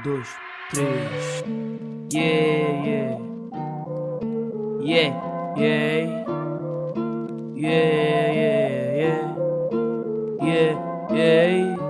Dois, três. Yeah, yeah. Yeah, yeah. Yeah, yeah, yeah. Yeah, yeah.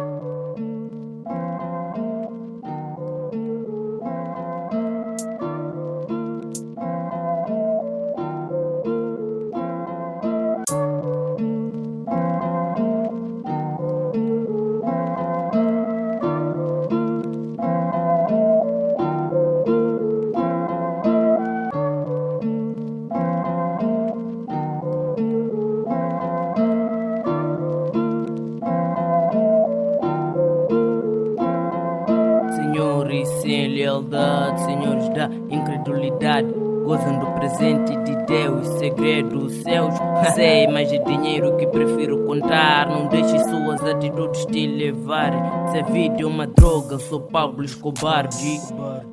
Senhores sem lealdade, senhores da incredulidade, gozam do presente de Deus, segredo dos céus. Sei, mas de dinheiro que prefiro contar. Não deixe suas atitudes te levarem. Se a vida é uma droga, sou Pablo Escobar.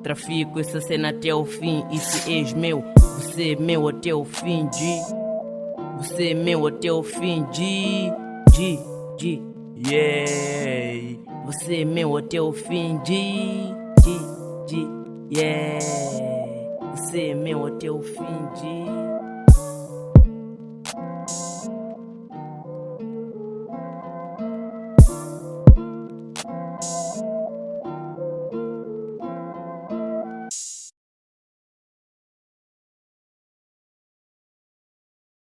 Trafico essa cena até o fim. E se és meu, você é meu até o fim. Você é meu até o fim. Yeah. Você é meu até o fim. Yeah. Você é meu até o fim.